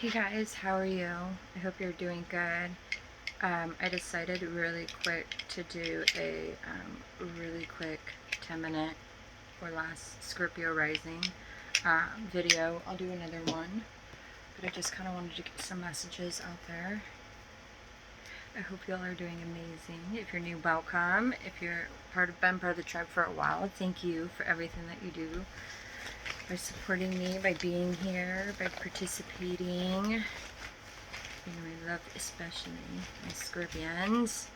Hey guys, how are you? I hope you're doing good. I decided really quick to do a really quick 10-minute or less Scorpio Rising video. I'll do another one, but I just kind of wanted to get some messages out there. I hope y'all are doing amazing. If you're new, welcome. If you're been part of the tribe for a while, thank you for everything that you do. By supporting me, by being here, by participating. I love especially my Scorpions.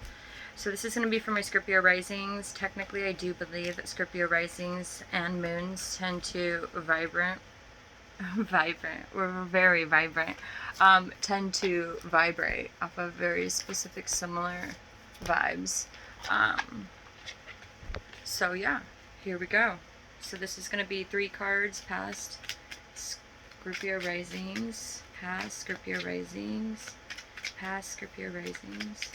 So this is going to be for my Scorpio Risings. Technically, I do believe that Scorpio Risings and Moons tend to we're very vibrant, tend to vibrate off of very specific, similar vibes. So yeah, here we go. So this is going to be 3 cards past Scorpio Risings, past Scorpio Risings, past Scorpio Risings,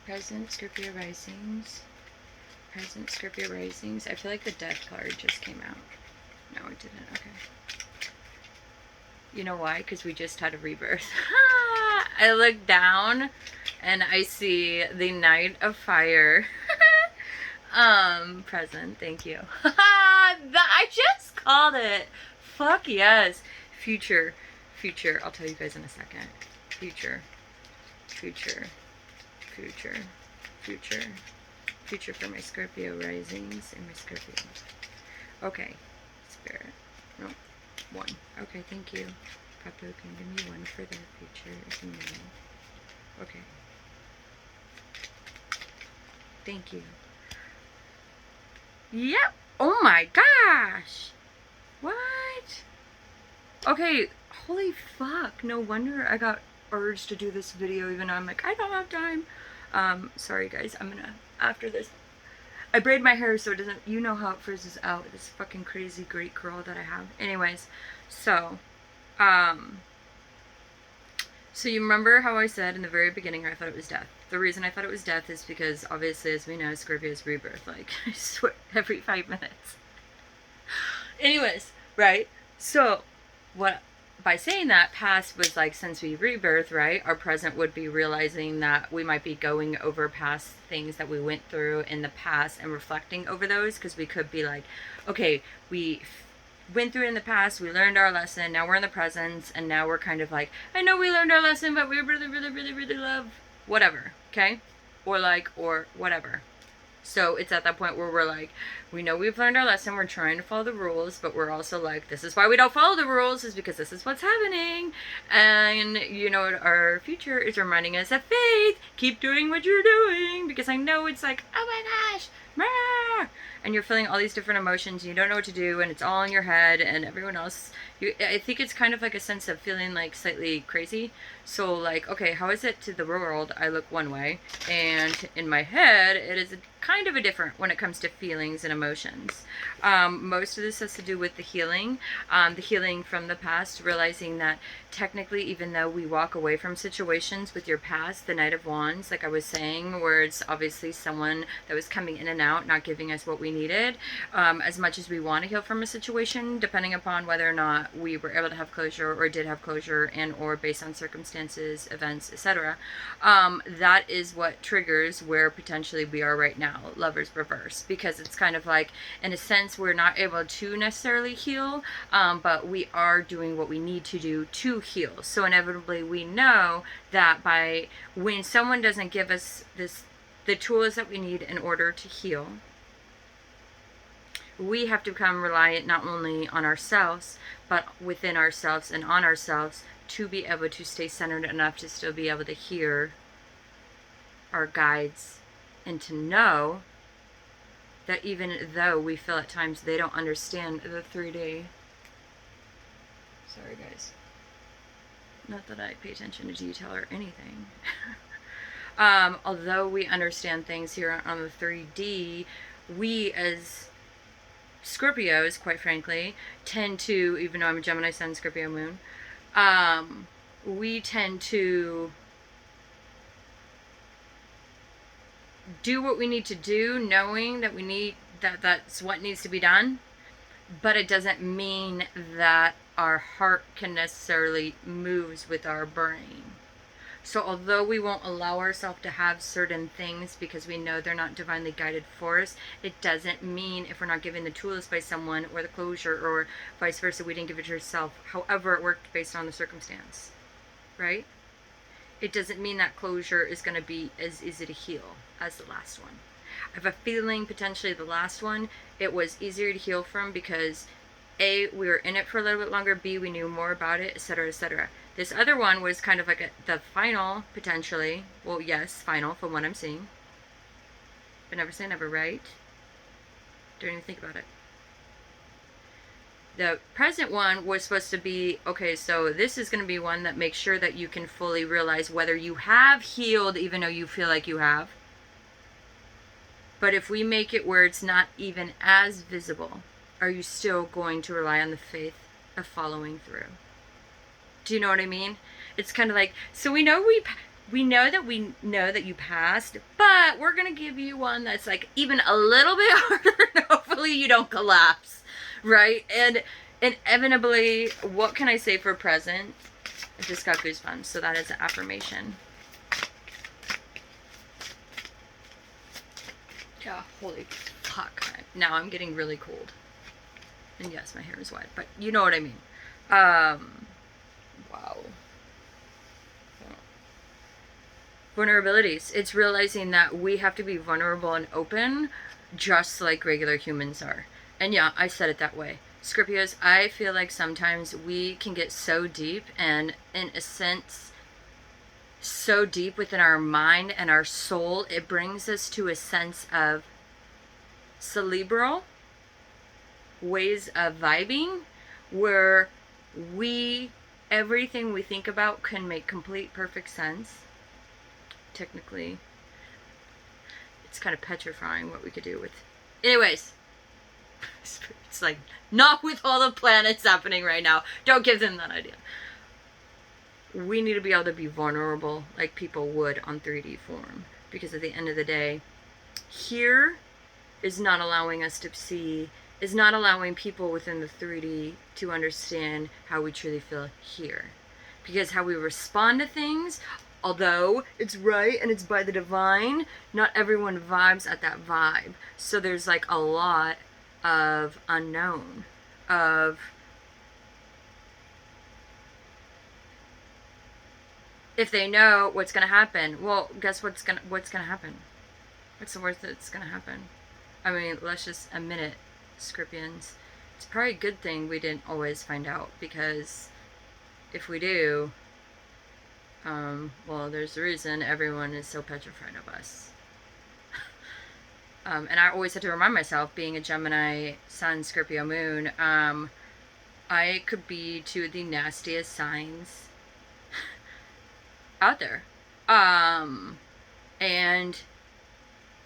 present Scorpio Risings, present Scorpio Risings. I feel like the Death card just came out. No, it didn't. Okay. You know why? Because we just had a rebirth. I look down and I see the Knight of Fire. Present. Thank you. I just called it. Fuck yes. Future. I'll tell you guys in a second. Future for my Scorpio Risings and my Scorpio. Okay. Spirit. No. 1. Okay, thank you. Papa can give me 1 for the future if you know. Okay. Thank you. Yep. Oh my gosh. What? Okay. Holy fuck. No wonder I got urged to do this video even though I'm like, I don't have time. Sorry guys. I'm gonna, after this, I braid my hair so it doesn't, you know how it frizzes out. This fucking crazy great curl that I have. Anyways, so you remember how I said in the very beginning I thought it was death. The reason I thought it was death is because obviously, as we know, Scorpio's rebirth. Like, I swear, every 5 minutes. Anyways, right? So, by saying that, past was like since we rebirth, right? Our present would be realizing that we might be going over past things that we went through in the past and reflecting over those, because we could be like, okay, we went through it in the past, we learned our lesson, now we're in the present, and now we're kind of like, I know we learned our lesson, but we really love whatever, okay? Or whatever. So it's at that point where we're like, we know we've learned our lesson, we're trying to follow the rules, but we're also like, this is why we don't follow the rules, is because this is what's happening. And you know what, our future is reminding us of faith. Keep doing what you're doing, because I know it's like, oh my gosh, rah! And you're feeling all these different emotions, and you don't know what to do, and it's all in your head, and everyone else, I think it's kind of like a sense of feeling like slightly crazy. So like, okay, how is it to the world I look one way, and in my head it is kind of a different when it comes to feelings and emotions. Most of this has to do with the healing from the past, realizing that technically, even though we walk away from situations with your past, the Knight of Wands, like I was saying, where it's obviously someone that was coming in and out, not giving us what we needed, as much as we want to heal from a situation, depending upon whether or not we were able to have closure or did have closure, and or based on circumstances, events, etc. That is what triggers where potentially we are right now, Lovers reverse, because it's kind of like, in a sense, we're not able to necessarily heal, but we are doing what we need to do to heal. So inevitably we know that when someone doesn't give us the tools that we need in order to heal, we have to become reliant not only on ourselves, but within ourselves and on ourselves, to be able to stay centered enough to still be able to hear our guides, and to know that even though we feel at times they don't understand the 3D. Sorry guys. Not that I pay attention to detail or anything. Although we understand things here on the 3D, we as Scorpios, quite frankly, tend to, even though I'm a Gemini Sun, Scorpio Moon, we tend to do what we need to do, knowing that that's what needs to be done, but it doesn't mean that our heart can necessarily move with our brain. So although we won't allow ourselves to have certain things because we know they're not divinely guided for us, it doesn't mean if we're not given the tools by someone or the closure or vice versa, we didn't give it to yourself. However, it worked based on the circumstance, right? It doesn't mean that closure is going to be as easy to heal as the last one. I have a feeling potentially the last one, it was easier to heal from because A, we were in it for a little bit longer, B, we knew more about it, etc., etc. This other one was kind of like the final, potentially. Well, yes, final from what I'm seeing. But never say never, right? Don't even think about it. The present one was supposed to be, okay, so this is going to be one that makes sure that you can fully realize whether you have healed even though you feel like you have. But if we make it where it's not even as visible, are you still going to rely on the faith of following through? Do you know what I mean? It's kind of like, so we know that you passed, but we're going to give you one that's like even a little bit harder and hopefully you don't collapse, right? And inevitably, what can I say for present? I just got goosebumps, so that is an affirmation. Yeah, holy fuck. Now I'm getting really cold. And yes, my hair is wet, but you know what I mean. Wow. Vulnerabilities. It's realizing that we have to be vulnerable and open just like regular humans are. And yeah, I said it that way. Scorpios, I feel like sometimes we can get so deep and in a sense so deep within our mind and our soul, it brings us to a sense of cerebral ways of vibing where everything we think about can make complete perfect sense. Technically, it's kind of petrifying what we could do with. Anyways, it's like not with all the planets happening right now. Don't give them that idea. We need to be able to be vulnerable like people would on 3D form, because at the end of the day, here is not allowing us to see, is not allowing people within the 3D to understand how we truly feel here. Because how we respond to things, although it's right and it's by the divine, not everyone vibes at that vibe. So there's like a lot of unknown, of if they know what's going to happen, well, guess what's going to happen? What's the worst that's going to happen? I mean, let's just admit it, Scorpions. It's probably a good thing we didn't always find out, because if we do, well, there's a reason everyone is so petrified of us. And I always had to remind myself, being a Gemini Sun, Scorpio Moon, I could be two of the nastiest signs out there. And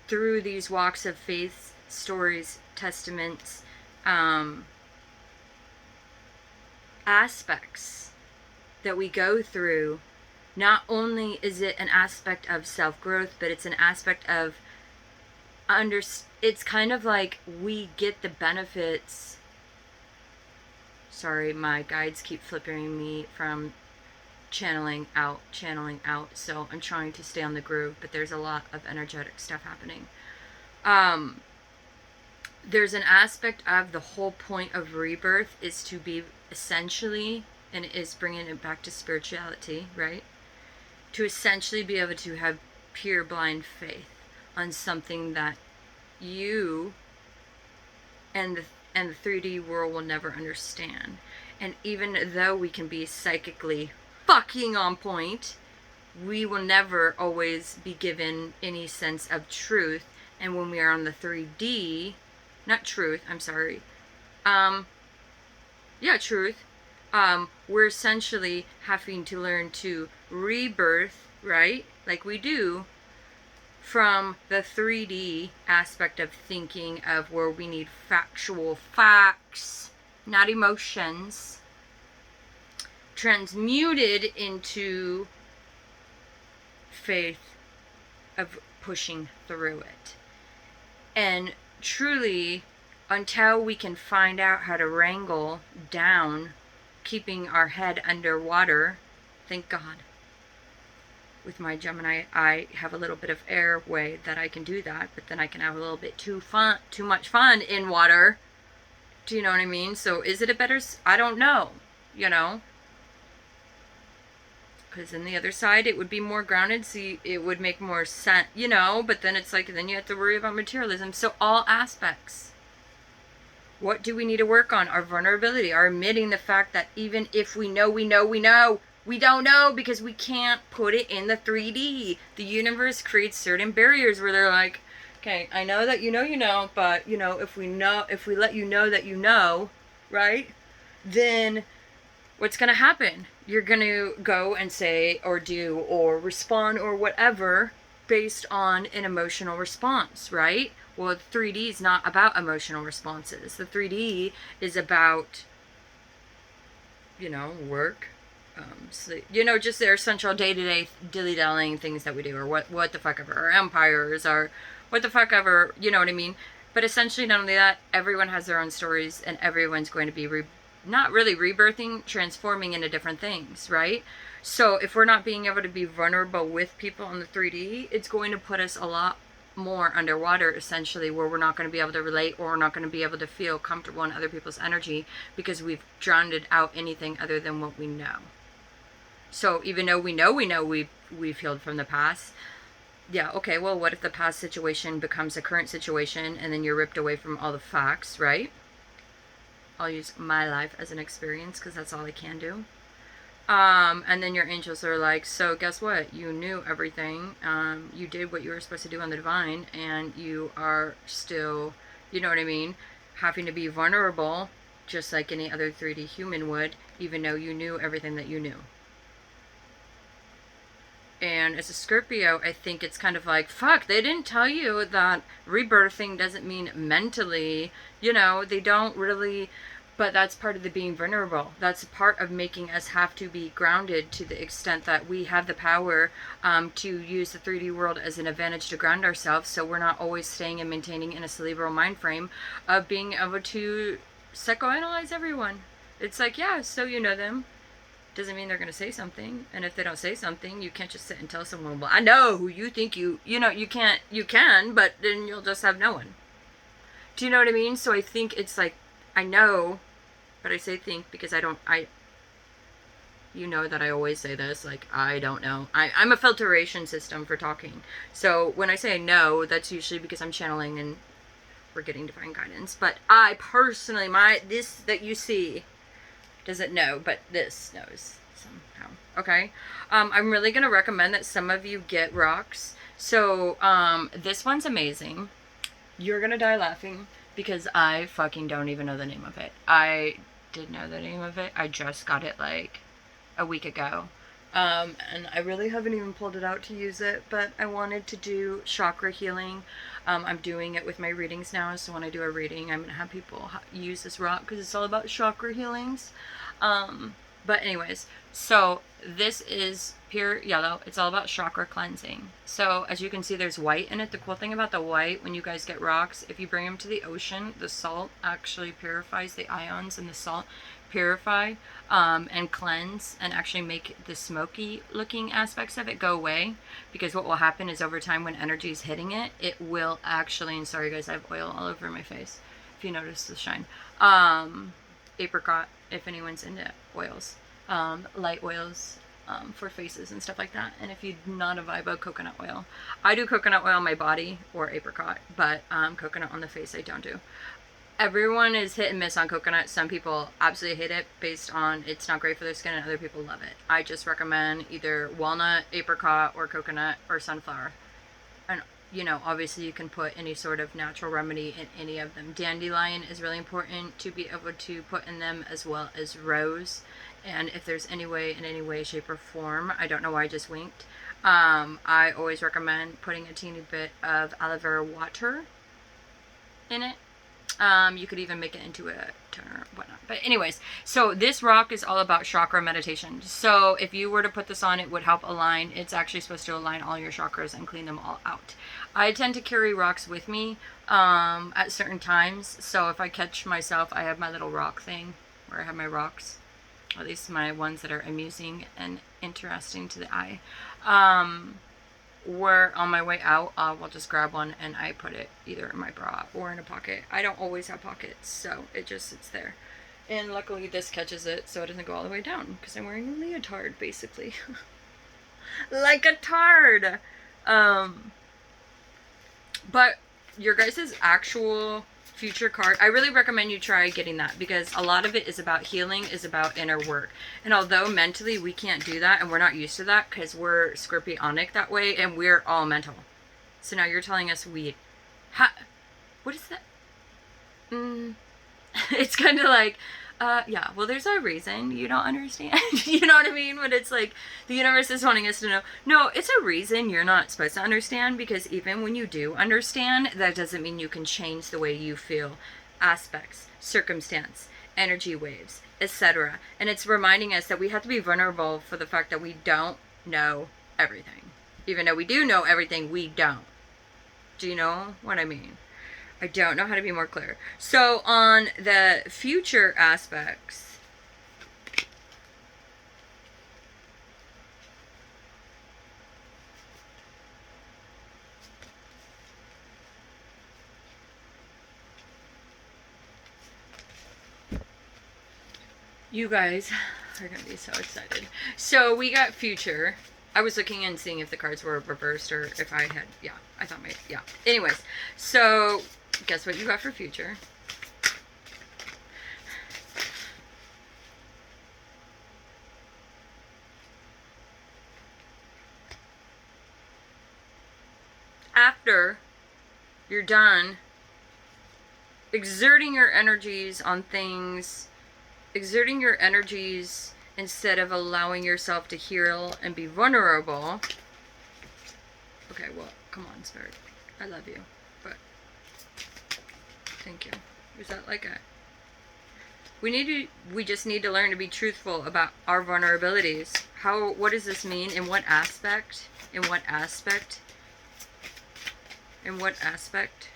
through these walks of faith, stories, testaments, aspects that we go through, not only is it an aspect of self-growth, but it's an aspect of it's kind of like we get the benefits. Sorry, my guides keep flipping me from channeling out, so I'm trying to stay on the groove, but there's a lot of energetic stuff happening. There's an aspect of the whole point of rebirth is to be essentially, and it is bringing it back to spirituality, right? To essentially be able to have pure blind faith on something that you and the 3D world will never understand. And even though we can be psychically fucking on point, we will never always be given any sense of truth. And when we are on the 3D, not truth, I'm sorry, truth, we're essentially having to learn to rebirth, right, like we do, from the 3D aspect of thinking, of where we need factual facts, not emotions, transmuted into faith of pushing through it. And truly, until we can find out how to wrangle down, keeping our head underwater. Thank God. With my Gemini, I have a little bit of airway that I can do that, but then I can have a little bit too much fun in water. Do you know what I mean? So is it a better, I don't know, you know? Because in the other side, it would be more grounded, so it would make more sense, you know? But then it's like, then you have to worry about materialism. So all aspects. What do we need to work on? Our vulnerability, our admitting the fact that even if we know, we don't know because we can't put it in the 3D. The universe creates certain barriers where they're like, okay, I know that you know, but you know, if we let you know that you know, right? Then what's going to happen? You're going to go and say or do or respond or whatever based on an emotional response, right? Well, 3D is not about emotional responses. The 3D is about, you know, work. So, you know, just their essential day-to-day dilly-dallying things that we do, or what the fuck ever, or empires, or what the fuck ever, you know what I mean? But essentially, not only that, everyone has their own stories, and everyone's going to be not really rebirthing, transforming into different things, right? So if we're not being able to be vulnerable with people on the 3D, it's going to put us a lot more underwater, essentially, where we're not going to be able to relate, or we're not going to be able to feel comfortable in other people's energy because we've drowned out anything other than what we know. So even though we've healed from the past, yeah, okay, well, what if the past situation becomes a current situation and then you're ripped away from all the facts, right? I'll use my life as an experience because that's all I can do. And then your angels are like, so guess what? You knew everything. You did what you were supposed to do on the divine, and you are still, you know what I mean, having to be vulnerable just like any other 3D human would, even though you knew everything that you knew. And as a Scorpio, I think it's kind of like, fuck, they didn't tell you that rebirthing doesn't mean mentally, you know, they don't really, but that's part of the being vulnerable. That's part of making us have to be grounded to the extent that we have the power to use the 3D world as an advantage to ground ourselves, so we're not always staying and maintaining in a cerebral mind frame of being able to psychoanalyze everyone. It's like, yeah, so you know them. Doesn't mean they're going to say something. And if they don't say something, you can't just sit and tell someone, well, I know who you think you know, you can, but then you'll just have no one. Do you know what I mean? So I think it's like, I know, but I say think because you know that I always say this, like, I don't know. I'm a filtration system for talking. So when I say no, that's usually because I'm channeling and we're getting divine guidance. But I personally, this that you see, doesn't know, but this knows somehow. Okay. I'm really going to recommend that some of you get rocks. So, this one's amazing. You're going to die laughing because I fucking don't even know the name of it. I did know the name of it. I just got it like a week ago. And I really haven't even pulled it out to use it, but I wanted to do chakra healing. I'm doing it with my readings now, so when I do a reading, I'm going to have people use this rock because it's all about chakra healings. But anyways, so this is pure yellow. It's all about chakra cleansing. So as you can see, there's white in it. The cool thing about the white, when you guys get rocks, if you bring them to the ocean, the salt actually purifies the ions, and the salt purify and cleanse and actually make the smoky looking aspects of it go away, because what will happen is over time when energy is hitting it, it will actually, and sorry guys, I have oil all over my face if you notice the shine, apricot, if anyone's into oils, light oils for faces and stuff like that. And if you're not a vibe of coconut oil, I do coconut oil on my body or apricot, but coconut on the face I don't do. Everyone is hit and miss on coconut. Some people absolutely hate it based on it's not great for their skin, and other people love it. I just recommend either walnut, apricot, or coconut, or sunflower. And, you know, obviously you can put any sort of natural remedy in any of them. Dandelion is really important to be able to put in them, as well as rose. And if there's any way, in any way, shape, or form, I don't know why I just winked, I always recommend putting a teeny bit of aloe vera water in it. You could even make it into a toner or whatnot. But anyways, so this rock is all about chakra meditation. So if you were to put this on, it would help align. It's actually supposed to align all your chakras and clean them all out. I tend to carry rocks with me at certain times. So if I catch myself, I have my little rock thing where I have my rocks, at least my ones that are amusing and interesting to the eye. Or on my way out, we'll just grab one and I put it either in my bra or in a pocket. I don't always have pockets, so it just sits there. And luckily this catches it so it doesn't go all the way down because I'm wearing a leotard, basically. Like a tard! But your guys' actual future card, I really recommend you try getting that because a lot of it is about healing, is about inner work. And although mentally we can't do that and we're not used to that because we're Scorpionic that way and we're all mental. So now you're telling us what is that? It's kind of like, yeah, well, there's a reason you don't understand. You know what I mean? But it's like the universe is wanting us to know, no, it's a reason you're not supposed to understand, because even when you do understand, that doesn't mean you can change the way you feel, aspects, circumstance, energy waves, etc. And it's reminding us that we have to be vulnerable for the fact that we don't know everything. Even though we do know everything, we don't. Do you know what I mean? I don't know how to be more clear. So on the future aspects, you guys are going to be so excited. So we got future. I was looking and seeing if the cards were reversed or if I had, yeah, I thought maybe, yeah. Anyways, so guess what you got for future? After you're done exerting your energies on things, exerting your energies instead of allowing yourself to heal and be vulnerable. Okay, well, come on, Spirit. I love you, but thank you. Is that like a... We just need to learn to be truthful about our vulnerabilities. What does this mean? In what aspect? In what aspect? In what aspect?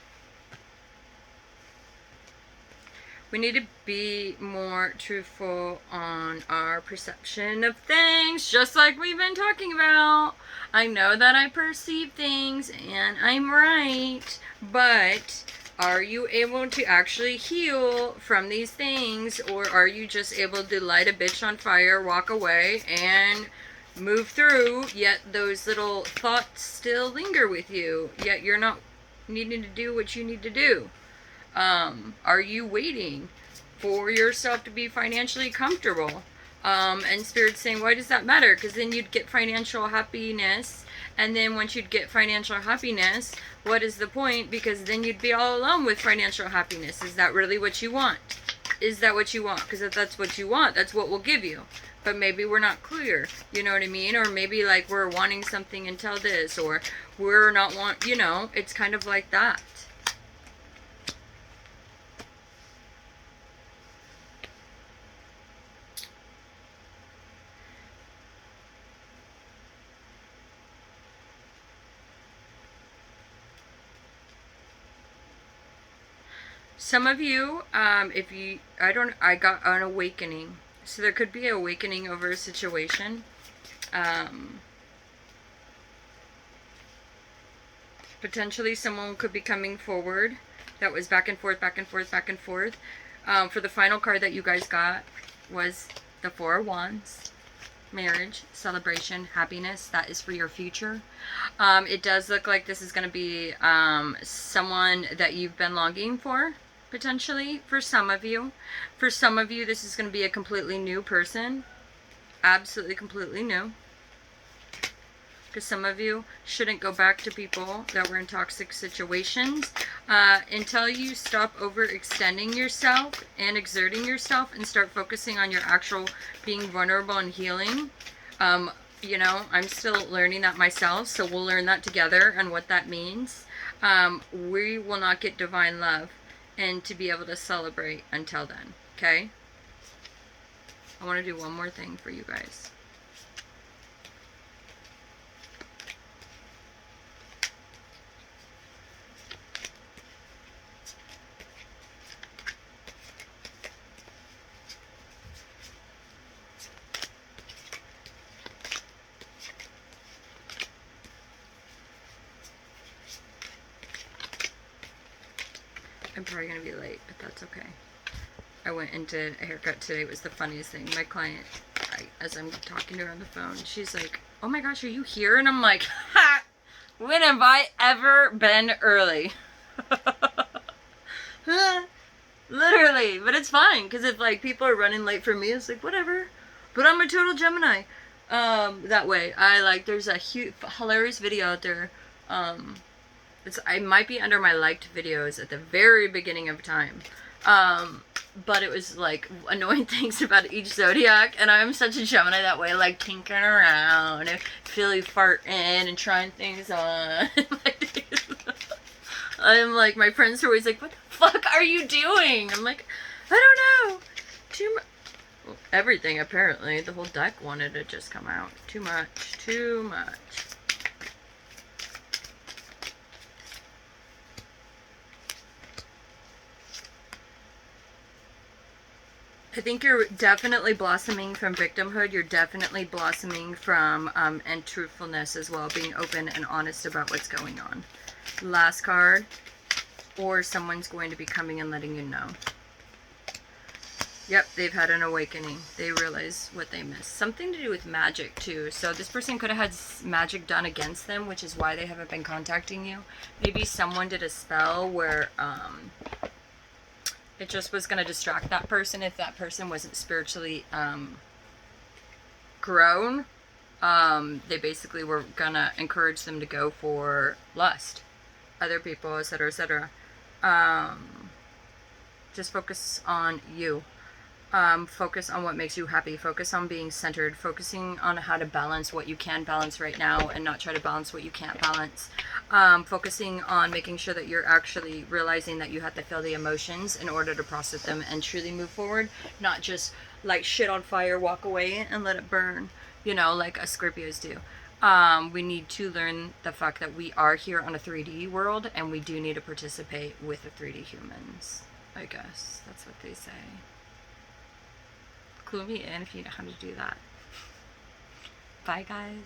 We need to be more truthful on our perception of things, just like we've been talking about. I know that I perceive things and I'm right, but are you able to actually heal from these things, or are you just able to light a bitch on fire, walk away, and move through, yet those little thoughts still linger with you, yet you're not needing to do what you need to do? Are you waiting for yourself to be financially comfortable? And Spirit's saying, why does that matter? Because then you'd get financial happiness. And then once you'd get financial happiness, what is the point? Because then you'd be all alone with financial happiness. Is that really what you want? Is that what you want? Because if that's what you want, that's what we'll give you. But maybe we're not clear, you know what I mean? Or maybe like we're wanting something until this, or we're not you know, it's kind of like that. Some of you, I got an awakening. So there could be an awakening over a situation. Potentially someone could be coming forward that was back and forth, back and forth, back and forth. For the final card that you guys got was the Four of Wands. Marriage, celebration, happiness. That is for your future. It does look like this is going to be someone that you've been longing for. Potentially, for some of you. For some of you, this is going to be a completely new person. Absolutely completely new. Because some of you shouldn't go back to people that were in toxic situations until you stop overextending yourself and exerting yourself and start focusing on your actual being vulnerable and healing. You know, I'm still learning that myself, so we'll learn that together and what that means. We will not get divine love and to be able to celebrate until then, okay? I want to do one more thing for you guys. I'm probably gonna be late, but that's okay. I went into a haircut today. It was the funniest thing. My client, as I'm talking to her on the phone, she's like, "Oh my gosh, are you here?" And I'm like, "Ha! When have I ever been early?" Literally, but it's fine because if like people are running late for me, it's like whatever. But I'm a total Gemini. That way, there's a hilarious video out there. I might be under my liked videos at the very beginning of time. But it was like annoying things about each zodiac, and I'm such a Gemini that way, like tinkering around and Philly farting and trying things on. I'm like, my friends are always like, "What the fuck are you doing?" I'm like, "I don't know. Too much." Well, everything apparently. The whole deck wanted to just come out. Too much. Too much. I think you're definitely blossoming from victimhood. You're definitely blossoming from and truthfulness as well, being open and honest about what's going on. Last card, or someone's going to be coming and letting you know. Yep, they've had an awakening. They realize what they missed. Something to do with magic too. So this person could have had magic done against them, which is why they haven't been contacting you. Maybe someone did a spell where it just was going to distract that person if that person wasn't spiritually grown. They basically were going to encourage them to go for lust, other people, etc., etc. Just focus on you. Focus on what makes you happy. Focus on being centered. Focusing on how to balance what you can balance right now and not try to balance what you can't balance. Focusing on making sure that you're actually realizing that you have to feel the emotions in order to process them and truly move forward. Not just like shit on fire, walk away and let it burn, you know, like us Scorpios do. We need to learn the fact that we are here on a 3D world and we do need to participate with the 3D humans. I guess that's what they say. Clue me in if you know how to do that. Bye, guys.